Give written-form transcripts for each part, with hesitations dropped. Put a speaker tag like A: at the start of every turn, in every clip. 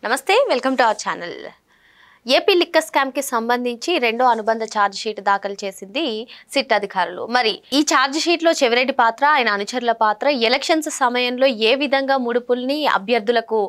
A: నమస్తే welcome to our channel. AP liquor scam కి సంబంధించి రెండో అనుబంధ ఛార్జ్ షీట్ దాఖలు చేసింది సిట్ అధికారులు. మరి ఈ ఛార్జ్ షీట్ లో చెవిరెడ్డి పాత్ర, ఆయన అనుచరుల పాత్ర, ఎలక్షన్స్ సమయంలో ఏ విధంగా ముడుపుల్ని అభ్యర్థులకు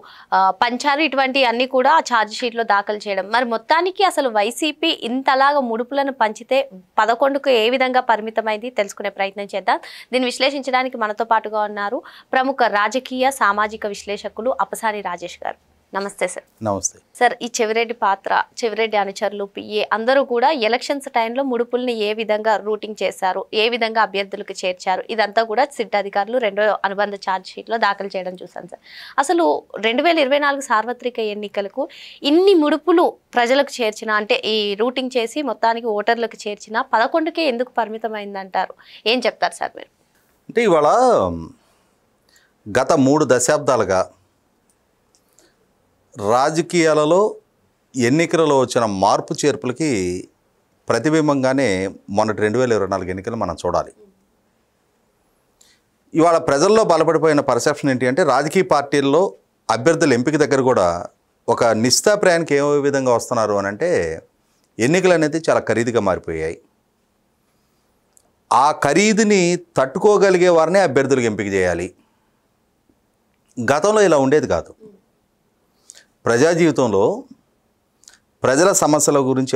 A: పంచారు, ఇటువంటి అన్ని కూడా ఛార్జ్ షీట్ లో దాఖలు చేయడం. మరి మొత్తానికి అసలు వైసీపీ ఇంతలాగా ముడుపులను పంచితే 11కు ఏ విధంగా పరిమితమైంది తెలుసుకునే ప్రయత్నం చేద్దాం. దీన్ని విశ్లేషించడానికి మనతో పాటుగా ఉన్నారు ప్రముఖ రాజకీయ సామాజిక విశ్లేషకులు అప్పసాని రాజేష్ గారు. నమస్తే సార్.
B: నమస్తే
A: సార్. ఈ చెవిరెడ్డి పాత్ర, చెవిరెడ్డి అనుచరులు, పిఏ అందరూ కూడా ఎలక్షన్స్ టైంలో ముడుపుల్ని ఏ విధంగా రూటింగ్ చేశారు, ఏ విధంగా అభ్యర్థులకు చేర్చారు, ఇదంతా కూడా సిట్ అధికారులు రెండో అనుబంధ ఛార్జ్ షీట్ లో దాఖలు చేయడం చూసాను సార్. అసలు 2024 సార్వత్రిక ఎన్నికలకు ఇన్ని ముడుపులు ప్రజలకు చేర్చిన, అంటే ఈ రూటింగ్ చేసి మొత్తానికి ఓటర్లకు చేర్చిన 11కే ఎందుకు పరిమితమైందంటారు? ఏం చెప్తారు సార్ మీరు?
B: అంటే ఇవాళ గత 3 దశాబ్దాలుగా రాజకీయాలలో ఎన్నికలలో వచ్చిన మార్పు చేర్పులకి ప్రతిబింబంగానే మొన్నటి 2024 ఎన్నికలు మనం చూడాలి. ఇవాళ ప్రజల్లో బలపడిపోయిన పర్సెప్షన్ ఏంటి అంటే, రాజకీయ పార్టీల్లో అభ్యర్థుల ఎంపిక దగ్గర కూడా ఒక నిస్తాప్రాయానికి ఏ విధంగా వస్తున్నారు అని అంటే, ఎన్నికలు అనేది చాలా ఖరీదుగా మారిపోయాయి. ఆ ఖరీదుని తట్టుకోగలిగే వారిని అభ్యర్థులకు ఎంపిక చేయాలి. గతంలో ఇలా ఉండేది కాదు. ప్రజా జీవితంలో ప్రజల సమస్యల గురించి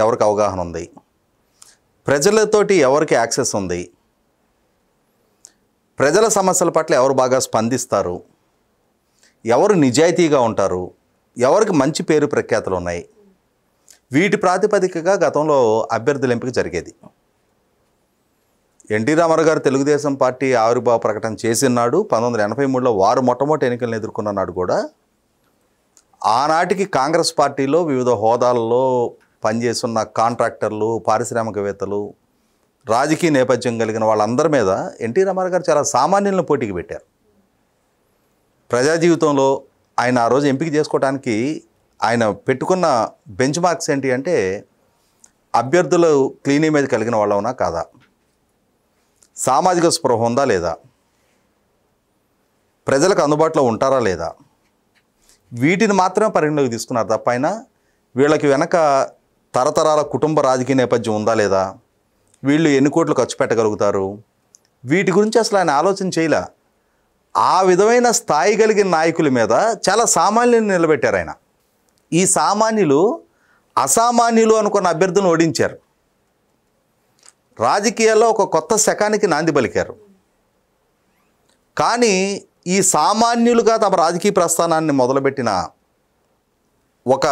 B: ఎవరికి అవగాహన ఉంది, ప్రజలతోటి ఎవరికి యాక్సెస్ ఉంది, ప్రజల సమస్యల పట్ల ఎవరు బాగా స్పందిస్తారు, ఎవరు నిజాయితీగా ఉంటారు, ఎవరికి మంచి పేరు ప్రఖ్యాతులు ఉన్నాయి, వీటి ప్రాతిపదికగా గతంలో అభ్యర్థుల ఎంపిక జరిగేది. ఎన్టీ రామారావు గారు తెలుగుదేశం పార్టీ ఆవిర్భావ ప్రకటన చేసినాడు 1983లో వారు మొట్టమొదటి ఎన్నికలను ఎదుర్కొన్న నాడు కూడా ఆనాటికి కాంగ్రెస్ పార్టీలో వివిధ హోదాలలో పనిచేస్తున్న కాంట్రాక్టర్లు, పారిశ్రామికవేత్తలు, రాజకీయ నేపథ్యం కలిగిన వాళ్ళందరి మీద ఎన్టీ రామారావు గారు చాలా సామాన్యులను పోటీకి పెట్టారు. ప్రజా జీవితంలో ఆయన ఆ రోజు ఎంపిక చేసుకోవడానికి ఆయన పెట్టుకున్న బెంచ్ మార్క్స్ ఏంటి అంటే, అభ్యర్థులు క్లీన్ ఇమేజ్ కలిగిన వాళ్ళవునా కాదా, సామాజిక స్పృహ ఉందా లేదా, ప్రజలకు అందుబాటులో ఉంటారా లేదా, వీటిని మాత్రమే పరిగణలోకి తీసుకున్నారు తప్ప ఆయన వీళ్ళకి వెనక తరతరాల కుటుంబ రాజకీయ నేపథ్యం ఉందా లేదా, వీళ్ళు ఎన్ని కోట్లు ఖర్చు పెట్టగలుగుతారు, వీటి గురించి అసలు ఆయన ఆలోచన చేయలే. ఆ విధమైన స్థాయి కలిగిన నాయకుల మీద చాలా సామాన్యులను నిలబెట్టారు ఆయన. ఈ సామాన్యులు అసామాన్యులు అనుకున్న అభ్యర్థులను ఓడించారు. రాజకీయాల్లో ఒక కొత్త శకానికి నాంది పలికారు. కానీ ఈ సామాన్యులుగా తమ రాజకీయ ప్రస్థానాన్ని మొదలుపెట్టిన, ఒక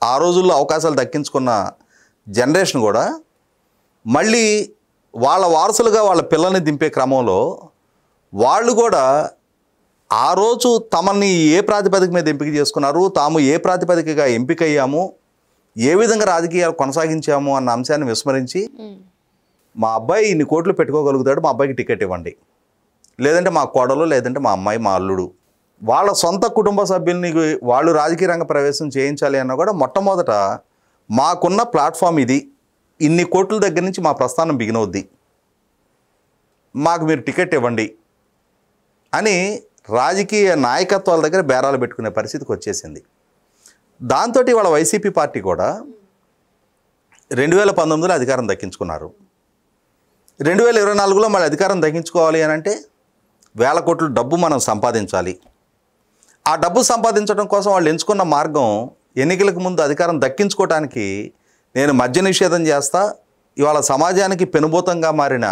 B: ఆ రోజుల్లో అవకాశాలు దక్కించుకున్న జనరేషన్ కూడా మళ్ళీ వాళ్ళ వారసులుగా వాళ్ళ పిల్లల్ని దింపే క్రమంలో వాళ్ళు కూడా ఆ రోజు తమని ఏ ప్రాతిపదిక మీద ఎంపిక చేసుకున్నారు, తాము ఏ ప్రాతిపదికగా ఎంపికయ్యాము, ఏ విధంగా రాజకీయాలు కొనసాగించాము అన్న అంశాన్ని విస్మరించి, మా అబ్బాయి ఇన్ని కోట్లు పెట్టుకోగలుగుతాడు, మా అబ్బాయికి టికెట్ ఇవ్వండి, లేదంటే మా కోడలు, లేదంటే మా అమ్మాయి, మా అల్లుడు, వాళ్ళ సొంత కుటుంబ సభ్యుల్ని వాళ్ళు రాజకీయ రంగ ప్రవేశం చేయించాలి అన్నా కూడా మొట్టమొదట మాకున్న ప్లాట్ఫామ్ ఇది, ఇన్ని కోట్ల దగ్గర నుంచి మా ప్రస్థానం బిగినవుద్ది, మాకు మీరు టికెట్ ఇవ్వండి అని రాజకీయ నాయకత్వాల దగ్గర బేరాలు పెట్టుకునే పరిస్థితికి వచ్చేసింది. దాంతో వాళ్ళ వైసీపీ పార్టీ కూడా 2019లో అధికారం దక్కించుకున్నారు. 2024లో మళ్ళీ అధికారం దక్కించుకోవాలి అని అంటే వేల కోట్ల డబ్బు మనం సంపాదించాలి. ఆ డబ్బు సంపాదించడం కోసం వాళ్ళు ఎంచుకున్న మార్గం, ఎన్నికలకు ముందు అధికారం దక్కించుకోవడానికి నేను మద్య నిషేధం చేస్తా, ఇవాళ సమాజానికి పెనుభూతంగా మారిన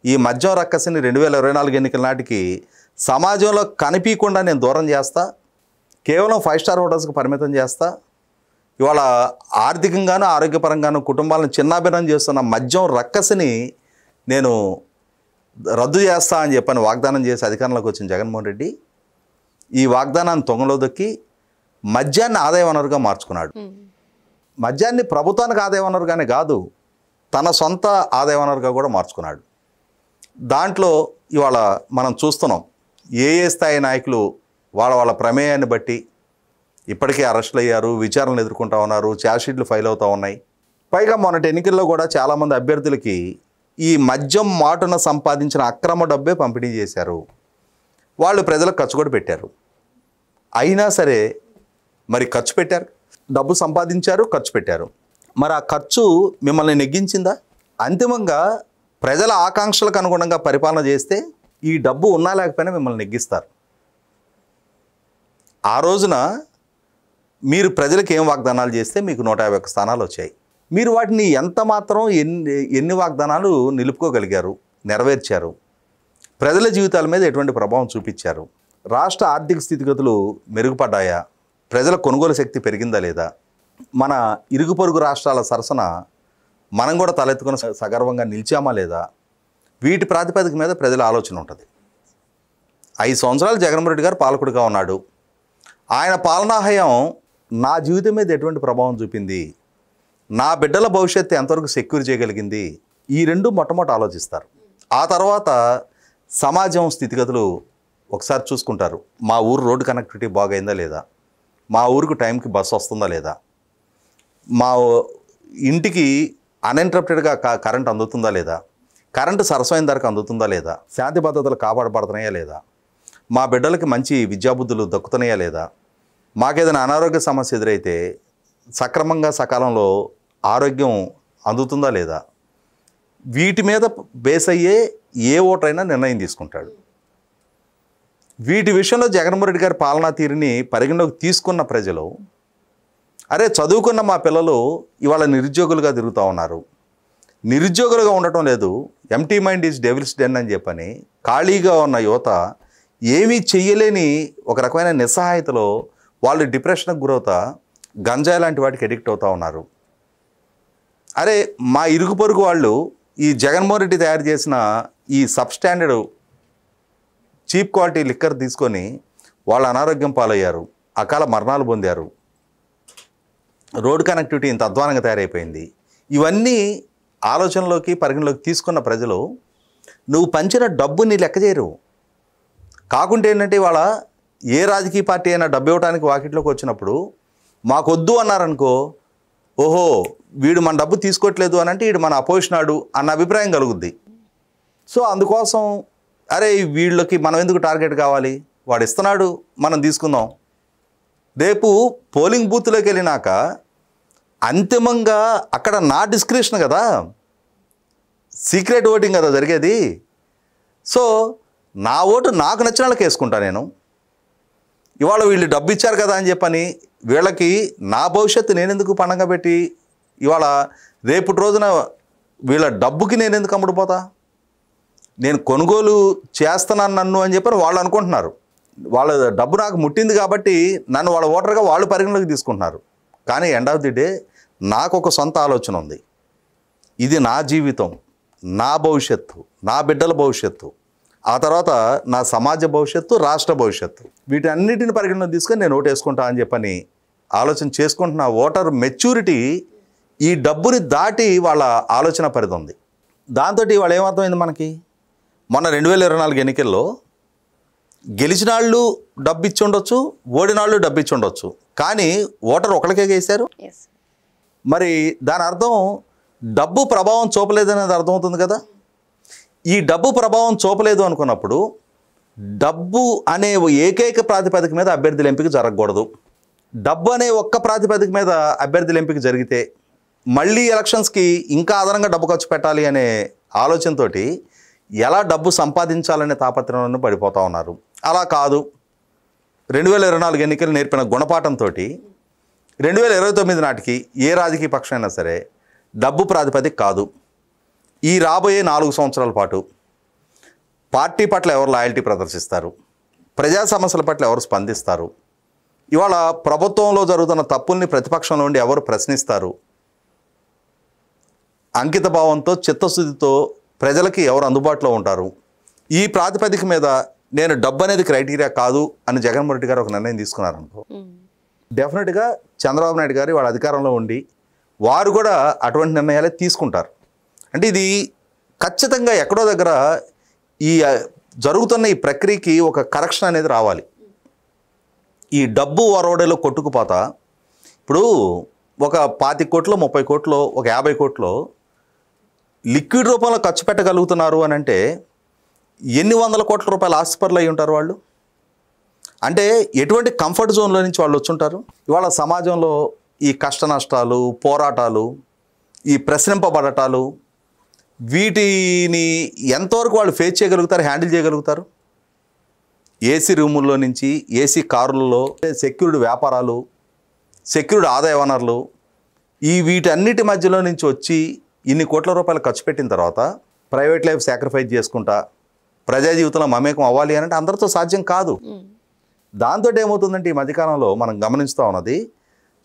B: ఈ మద్యం రక్కసిని 2024 ఎన్నికల నాటికి సమాజంలో కనిపించకుండా నేను దూరం చేస్తా, కేవలం 5 స్టార్ హోటల్స్కి పరిమితం చేస్తా, ఇవాళ ఆర్థికంగానూ ఆరోగ్యపరంగానూ కుటుంబాలను చిన్నాభిన్నం చేస్తున్న మద్యం రక్కసిని నేను రద్దు చేస్తా అని చెప్పని వాగ్దానం చేసి అధికారంలోకి వచ్చిన జగన్మోహన్ రెడ్డి ఈ వాగ్దానాన్ని తొంగలో దొక్కి మద్యాన్ని ఆదాయ వనరుగా మార్చుకున్నాడు. మద్యాన్ని ప్రభుత్వానికి ఆదాయ వనరుగానే కాదు, తన సొంత ఆదాయ వనరుగా కూడా మార్చుకున్నాడు. దాంట్లో ఇవాళ మనం చూస్తున్నాం, ఏ స్థాయి నాయకులు వాళ్ళ ప్రమేయాన్ని బట్టి ఇప్పటికే అరెస్టులు అయ్యారు, విచారణలు ఎదుర్కొంటూ ఉన్నారు, ఛార్జ్షీట్లు ఫైల్ అవుతూ ఉన్నాయి. పైగా మొన్నటి ఎన్నికల్లో కూడా చాలామంది అభ్యర్థులకి ఈ మద్యం మాటున సంపాదించిన అక్రమ డబ్బే పంపిణీ చేశారు, వాళ్ళు ప్రజలకు ఖర్చు కూడా పెట్టారు. అయినా సరే మరి ఖర్చు పెట్టారు, డబ్బు సంపాదించారు, ఖర్చు పెట్టారు. మరి ఆ ఖర్చు మిమ్మల్ని నెగ్గించిందా? అంతిమంగా ప్రజల ఆకాంక్షలకు అనుగుణంగా పరిపాలన చేస్తే ఈ డబ్బు ఉన్నా లేకపోయినా మిమ్మల్ని నెగ్గిస్తారు. ఆ రోజున మీరు ప్రజలకు ఏం వాగ్దానాలు చేస్తే మీకు 151 స్థానాలు వచ్చాయి. మీరు వాటిని ఎంత మాత్రం ఎన్ని వాగ్దానాలు నిలుపుకోగలిగారు, నెరవేర్చారు, ప్రజల జీవితాల మీద ఎటువంటి ప్రభావం చూపించారు, రాష్ట్ర ఆర్థిక స్థితిగతులు మెరుగుపడ్డాయా, ప్రజల కొనుగోలు శక్తి పెరిగిందా లేదా, మన ఇరుగు పొరుగు రాష్ట్రాల సరసన మనం కూడా తలెత్తుకుని సగర్వంగా నిలిచామా లేదా, వీటి ప్రాతిపదిక మీద ప్రజల ఆలోచన ఉంటుంది. 5 సంవత్సరాలు జగన్మోహన్ రెడ్డి గారు పాలకుడిగా ఉన్నాడు. ఆయన పాలనాహయం నా జీవితం మీద ఎటువంటి ప్రభావం చూపింది, నా బిడ్డల భవిష్యత్తు ఎంతవరకు సెక్యూర్ చేయగలిగింది, ఈ రెండు మొట్టమొదటి ఆలోచిస్తారు. ఆ తర్వాత సమాజం స్థితిగతులు ఒకసారి చూసుకుంటారు. మా ఊరు రోడ్డు కనెక్టివిటీ బాగైందా లేదా, మా ఊరికి టైంకి బస్సు వస్తుందా లేదా, మా ఇంటికి అన్ఇంటరప్టెడ్గా కరెంట్ అందుతుందా లేదా, కరెంటు సరసమైన ధరకు అందుతుందా లేదా, శాంతి భద్రతలు కాపాడబడుతున్నాయా లేదా, మా బిడ్డలకి మంచి విద్యాబుద్ధులు దక్కుతున్నాయా లేదా, మాకేదైనా అనారోగ్య సమస్య ఎదురైతే సక్రమంగా సకాలంలో ఆరోగ్యం అందుతుందా లేదా, వీటి మీద బేస్ అయ్యే ఏ ఓటరైనా నిర్ణయం తీసుకుంటాడు. వీటి విషయంలో జగన్మోహన్ రెడ్డి గారి పాలనా తీరుని పరిగణలోకి తీసుకున్న ప్రజలు, అరే చదువుకున్న మా పిల్లలు ఇవాళ నిరుద్యోగులుగా తిరుగుతూ ఉన్నారు, నిరుద్యోగులుగా ఉండటం లేదు, empty mind is devil's den అని చెప్పని ఖాళీగా ఉన్న యువత ఏమీ చెయ్యలేని ఒక రకమైన నిస్సహాయతలో వాళ్ళు డిప్రెషన్కి గురవుతా గంజాయి లాంటి వాటికి అడిక్ట్ అవుతూ ఉన్నారు. అరే మా ఇరుగు పొరుగు వాళ్ళు ఈ జగన్మోహన్ రెడ్డి తయారు చేసిన ఈ సబ్స్టాండర్డ్ చీప్ క్వాలిటీ లిక్కర్ తీసుకొని వాళ్ళ అనారోగ్యం పాలయ్యారు, అకాల మరణాలు పొందారు, రోడ్ కనెక్టివిటీ ఇంత అధ్వానంగా తయారైపోయింది. ఇవన్నీ ఆలోచనలోకి పరిగణలోకి తీసుకున్న ప్రజలు నువ్వు పంచిన డబ్బుని లెక్క చేయరు. కాకుంటే ఏంటంటే ఇవాళ ఏ రాజకీయ పార్టీ అయినా డబ్బు ఇవ్వడానికి వాకిట్లోకి వచ్చినప్పుడు మాకొద్దు అన్నారనుకో, ఓహో వీడు మన డబ్బు తీసుకోవట్లేదు అని అంటే వీడు మన అపోజిషనాడు అన్న అభిప్రాయం కలుగుద్ది. సో అందుకోసం అరే వీళ్ళకి మనం ఎందుకు టార్గెట్ కావాలి, వాడు ఇస్తున్నాడు మనం తీసుకుందాం. రేపు పోలింగ్ బూత్లోకి వెళ్ళినాక అంతిమంగా అక్కడ నా డిస్క్రిప్షన్ కదా, సీక్రెట్ ఓటింగ్ కదా జరిగేది. సో నా ఓటు నాకు నచ్చిన వాళ్ళకి వేసుకుంటా నేను. ఇవాళ వీళ్ళు డబ్బు ఇచ్చారు కదా అని చెప్పని వీళ్ళకి నా భవిష్యత్తు నేనెందుకు పండగ పెట్టి ఇవాళ రేపటి రోజున వీళ్ళ డబ్బుకి నేను ఎందుకు అమ్ముడుపోతా, నేను కొనుగోలు చేస్తున్నాను నన్ను అని చెప్పని వాళ్ళు అనుకుంటున్నారు. వాళ్ళ డబ్బు నాకు ముట్టింది కాబట్టి నన్ను వాళ్ళ ఓటర్గా వాళ్ళు పరిగణలోకి తీసుకుంటున్నారు. కానీ ఎండ్ ఆఫ్ ది డే నాకు ఒక సొంత ఆలోచన ఉంది. ఇది నా జీవితం, నా భవిష్యత్తు, నా బిడ్డల భవిష్యత్తు, ఆ తర్వాత నా సమాజ భవిష్యత్తు, రాష్ట్ర భవిష్యత్తు, వీటన్నిటిని పరిగణలోకి తీసుకొని నేను ఓటు వేసుకుంటా అని చెప్పని ఆలోచన చేసుకుంటున్న ఓటర్ మెచ్యూరిటీ ఈ డబ్బుని దాటి వాళ్ళ ఆలోచన పరిధి ఉంది. దాంతో వాళ్ళు ఏమర్థమైంది మనకి, మొన్న 2024 ఎన్నికల్లో గెలిచిన వాళ్ళు డబ్బు ఇచ్చి ఉండొచ్చు, ఓడిన వాళ్ళు డబ్బు ఇచ్చి ఉండొచ్చు, కానీ ఓటర్ ఒకరికే వేశారు. మరి దాని అర్థం డబ్బు ప్రభావం చూపలేదనేది అర్థమవుతుంది కదా. ఈ డబ్బు ప్రభావం చూపలేదు అనుకున్నప్పుడు డబ్బు అనే ఏకైక ప్రాతిపదిక మీద అభ్యర్థుల ఎంపిక జరగకూడదు. డబ్బు అనే ఒక్క ప్రాతిపదిక మీద అభ్యర్థుల ఎంపిక జరిగితే మళ్ళీ ఎలక్షన్స్కి ఇంకా అదనంగా డబ్బు ఖర్చు పెట్టాలి అనే ఆలోచనతో ఎలా డబ్బు సంపాదించాలనే తాపత్రయంలో పడిపోతూ ఉన్నారు. అలా కాదు, 2024 ఎన్నికలు నేర్పిన గుణపాఠంతో 2029 నాటికి ఏ రాజకీయ పక్షం అయినా సరే డబ్బు ప్రాతిపదిక కాదు, ఈ రాబోయే 4 సంవత్సరాల పాటు పార్టీ పట్ల ఎవరు లాయల్టీ ప్రదర్శిస్తారు, ప్రజా సమస్యల పట్ల ఎవరు స్పందిస్తారు, ఇవాళ ప్రభుత్వంలో జరుగుతున్న తప్పుల్ని ప్రతిపక్షం నుండి ఎవరు ప్రశ్నిస్తారు, అంకిత భావంతో చిత్తశుద్ధితో ప్రజలకి ఎవరు అందుబాటులో ఉంటారు, ఈ ప్రాతిపదిక మీద నేను డబ్బు అనేది క్రైటీరియా కాదు అని జగన్మోహన్ రెడ్డి గారు ఒక నిర్ణయం తీసుకున్నారనుకో, డెఫినెట్గా చంద్రబాబు నాయుడు గారు వాళ్ళ అధికారంలో ఉండి వారు కూడా అటువంటి నిర్ణయాలే తీసుకుంటారు. అంటే ఇది ఖచ్చితంగా ఎక్కడో దగ్గర ఈ జరుగుతున్న ఈ ప్రక్రియకి ఒక కరెక్షన్ అనేది రావాలి. ఈ డబ్బు వరవడలో కొట్టుకుపోతా ఇప్పుడు ఒక 25 కోట్లు 30 కోట్లు ఒక 50 కోట్లు లిక్విడ్ రూపంలో ఖర్చు పెట్టగలుగుతున్నారు అని అంటే ఎన్ని వందల కోట్ల రూపాయల ఆస్తిపరులు అయి ఉంటారు వాళ్ళు. అంటే ఎటువంటి కంఫర్ట్ జోన్లో నుంచి వాళ్ళు వచ్చుంటారు. ఇవాళ సమాజంలో ఈ కష్ట నష్టాలు, పోరాటాలు, ఈ ప్రశ్నింపబడటాలు, వీటిని ఎంతవరకు వాళ్ళు ఫేస్ చేయగలుగుతారు, హ్యాండిల్ చేయగలుగుతారు? ఏసీ రూముల్లో నుంచి, ఏసీ కారులలో, సెక్యూర్డ్ వ్యాపారాలు, సెక్యూర్డ్ ఆదాయ వనరులు, వీటన్నిటి మధ్యలో నుంచి వచ్చి ఇన్ని కోట్ల రూపాయలు ఖర్చు పెట్టిన తర్వాత ప్రైవేట్ లైఫ్ సాక్రిఫైస్ చేసుకుంటా ప్రజా జీవితంలో మమేకం అవ్వాలి అని అంటే అందరితో సాధ్యం కాదు. దాంతో ఏమవుతుందంటే ఈ మధ్యకాలంలో మనం గమనిస్తూ ఉన్నది,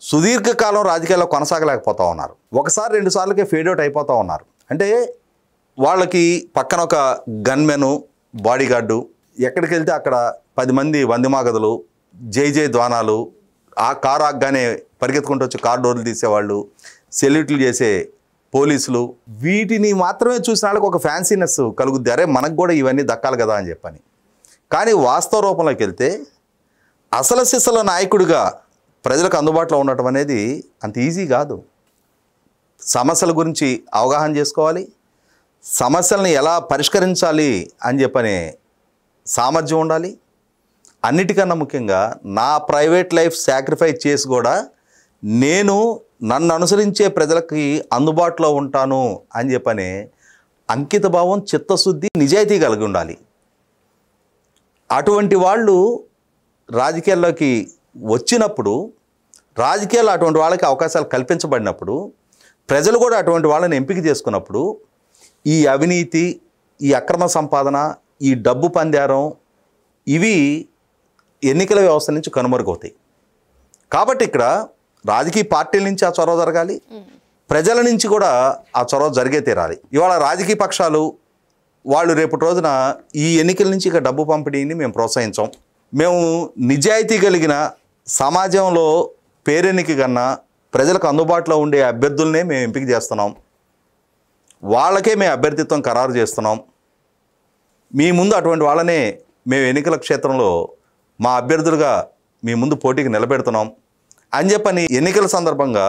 B: సుదీర్ఘకాలం రాజకీయాల్లో కొనసాగలేకపోతూ ఉన్నారు. ఒకసారి 2 సార్లకే ఫేడ్ అవుట్ అయిపోతూ ఉన్నారు. అంటే వాళ్ళకి పక్కన ఒక గన్మెను, బాడీగార్డు, ఎక్కడికి వెళ్తే అక్కడ 10 మంది వందిమాగదులు, జై జై ద్వానాలు, ఆ కారు ఆగ్గానే పరిగెత్తుకుంటూ వచ్చి కారు డోర్లు తీసేవాళ్ళు, సెల్యూట్లు చేసే పోలీసులు, వీటిని మాత్రమే చూసిన వాళ్ళకి ఒక ఫ్యాన్సీనెస్ కలుగుద్ది, అరే మనకు కూడా ఇవన్నీ దక్కాలి కదా అని చెప్పని. కానీ వాస్తవ రూపంలోకి వెళ్తే అసలు సిసల నాయకుడిగా ప్రజలకు అందుబాటులో ఉండటం అనేది అంత ఈజీ కాదు. సమస్యల గురించి అవగాహన చేసుకోవాలి, సమస్యలను ఎలా పరిష్కరించాలి అని చెప్పనే సామర్థ్యం ఉండాలి. అన్నిటికన్నా ముఖ్యంగా నా ప్రైవేట్ లైఫ్ సాక్రిఫైస్ చేసి కూడా నన్ను అనుసరించే ప్రజలకి అందుబాటులో ఉంటాను అని చెప్పనే అంకిత భావం, చిత్తశుద్ధి, నిజాయితీ కలిగి ఉండాలి. అటువంటి వాళ్ళు రాజకీయాల్లోకి వచ్చినప్పుడు, రాజకీయాల్లో అటువంటి వాళ్ళకి అవకాశాలు కల్పించబడినప్పుడు, ప్రజలు కూడా అటువంటి వాళ్ళని ఎంపిక చేసుకున్నప్పుడు ఈ అవినీతి, ఈ అక్రమ సంపాదన, ఈ డబ్బు పందారం, ఇవి ఎన్నికల వ్యవస్థ నుంచి కనుమరుగవుతాయి. కాబట్టి ఇక్కడ రాజకీయ పార్టీల నుంచి ఆ చొరవ జరగాలి, ప్రజల నుంచి కూడా ఆ చొరవ జరిగే తీరాలి. ఇవాళ రాజకీయ పక్షాలు వాళ్ళు రేపటి రోజున ఈ ఎన్నికల నుంచి ఇక డబ్బు పంపిణీని మేము ప్రోత్సహించాం, మేము నిజాయితీ కలిగిన సమాజంలో పేరెన్నిక కన్నా ప్రజలకు అందుబాటులో ఉండే అభ్యర్థులనే మేము ఎంపిక చేస్తున్నాం, వాళ్ళకే మేము అభ్యర్థిత్వం ఖరారు చేస్తున్నాం, మీ ముందు అటువంటి వాళ్ళనే మేము ఎన్నికల క్షేత్రంలో మా అభ్యర్థులుగా మీ ముందు పోటీకి నిలబెడుతున్నాం అని చెప్పని ఎన్నికల సందర్భంగా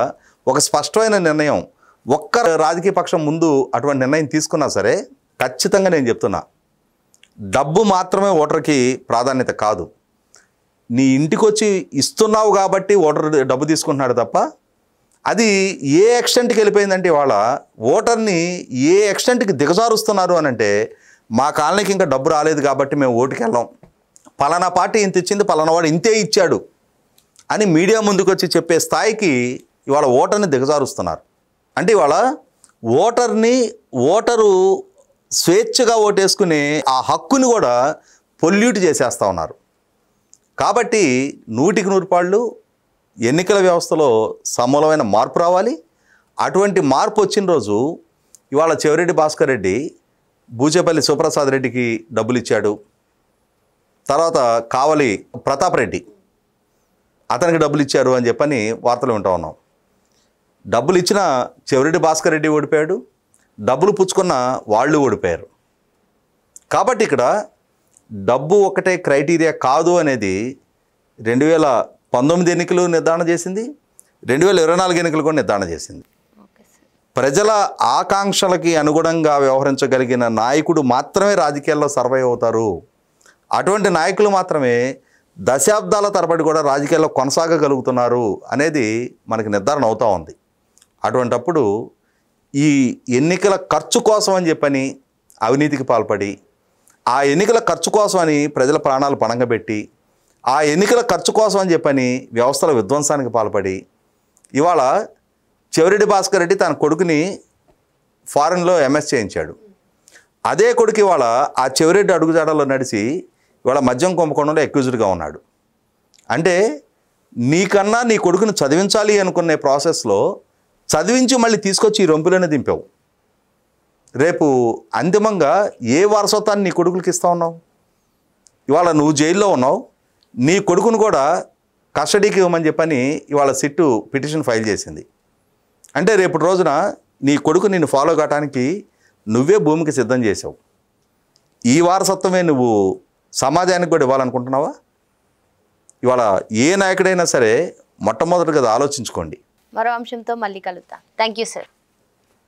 B: ఒక స్పష్టమైన నిర్ణయం ఒక్క రాజకీయ పక్షం ముందు అటువంటి నిర్ణయం తీసుకున్నా సరే, ఖచ్చితంగా నేను చెప్తున్నా, డబ్బు మాత్రమే ఓటర్కి ప్రాధాన్యత కాదు. నీ ఇంటికి వచ్చి ఇస్తున్నావు కాబట్టి ఓటర్ డబ్బు తీసుకుంటున్నాడు తప్ప, అది ఏ ఎక్స్టెంట్కి వెళ్ళిపోయిందంటే ఇవాళ ఓటర్ని ఏ ఎక్స్టెంట్కి దిగజారుస్తున్నారు అని అంటే, మా కాలనీకి ఇంకా డబ్బు రాలేదు కాబట్టి మేము ఓటుకి వెళ్ళాం, పలానా పార్టీ ఇంత ఇచ్చింది, పలానా వాడు ఇంతే ఇచ్చాడు అని మీడియా ముందుకు వచ్చి చెప్పే స్థాయికి ఇవాళ ఓటర్ని దిగజారుస్తున్నారు. అంటే ఇవాళ ఓటరు స్వేచ్ఛగా ఓటేసుకునే ఆ హక్కుని కూడా పొల్యూట్ చేసేస్తూ ఉన్నారు. కాబట్టి 100కి 100 పాళ్ళు ఎన్నికల వ్యవస్థలో సమూలమైన మార్పు రావాలి. అటువంటి మార్పు వచ్చిన రోజు ఇవాళ చెవిరెడ్డి భాస్కర్ రెడ్డి బూచేపల్లి సుప్రసాద్ రెడ్డికి డబ్బులు ఇచ్చాడు, తర్వాత కావలి ప్రతాప్ రెడ్డి అతనికి డబ్బులు ఇచ్చారు అని చెప్పని వార్తలు వింటూ ఉన్నాం. డబ్బులు ఇచ్చిన చెవిరెడ్డి భాస్కర్ రెడ్డి ఓడిపోయాడు, డబ్బులు పుచ్చుకున్న వాళ్ళు ఓడిపోయారు. కాబట్టి ఇక్కడ డబ్బు ఒకటే క్రైటీరియా కాదు అనేది 2019 ఎన్నికలు నిర్ధారణ చేసింది, 2024 ఎన్నికలు కూడా నిర్ధారణ చేసింది. ప్రజల ఆకాంక్షలకి అనుగుణంగా వ్యవహరించగలిగిన నాయకుడు మాత్రమే రాజకీయాల్లో సర్వైవ్ అవుతారు. అటువంటి నాయకులు మాత్రమే దశాబ్దాల తరబడి కూడా రాజకీయాల్లో కొనసాగగలుగుతున్నారు అనేది మనకి నిర్ధారణ అవుతూ ఉంది. అటువంటప్పుడు ఈ ఎన్నికల ఖర్చు కోసం అని చెప్పని అవినీతికి పాల్పడి, ఆ ఎన్నికల ఖర్చు కోసం అని ప్రజల ప్రాణాలు పణంగా పెట్టి, ఆ ఎన్నికల ఖర్చు కోసం అని చెప్పని వ్యవస్థల విధ్వంసానికి పాల్పడి, ఇవాళ చెవిరెడ్డి భాస్కర్ రెడ్డి తన కొడుకుని ఫారెన్లో ఎంఎస్ చేయించాడు. అదే కొడుకు ఇవాళ ఆ చెవిరెడ్డి అడుగుజాడల్లో నడిచి ఇవాళ మద్యం కుంభకోణంలో అక్యూజ్డ్గా ఉన్నాడు. అంటే నీకన్నా నీ కొడుకుని చదివించాలి అనుకునే ప్రాసెస్లో చదివించి మళ్ళీ తీసుకొచ్చి ఈ రొంపులోనే దింపావు. రేపు అంతిమంగా ఏ వారసత్వాన్ని నీ కొడుకులకి ఇస్తా ఉన్నావు? ఇవాళ నువ్వు జైల్లో ఉన్నావు, నీ కొడుకును కూడా కస్టడీకి ఇవ్వమని చెప్పని ఇవాళ సిట్టు పిటిషన్ ఫైల్ చేసింది. అంటే రేపటి రోజున నీ కొడుకు నిన్ను ఫాలో కావడానికి నువ్వే భూమికి సిద్ధం చేసావు. ఈ వారసత్వమే నువ్వు సమాజానికి కూడా ఇవ్వాలనుకుంటున్నావా? ఇవాళ ఏ నాయకుడైనా సరే మొట్టమొదటిగా ఆలోచించుకోండి.
A: మరో అంశంతో మళ్ళీ కలుద్దాం. Thank you sir.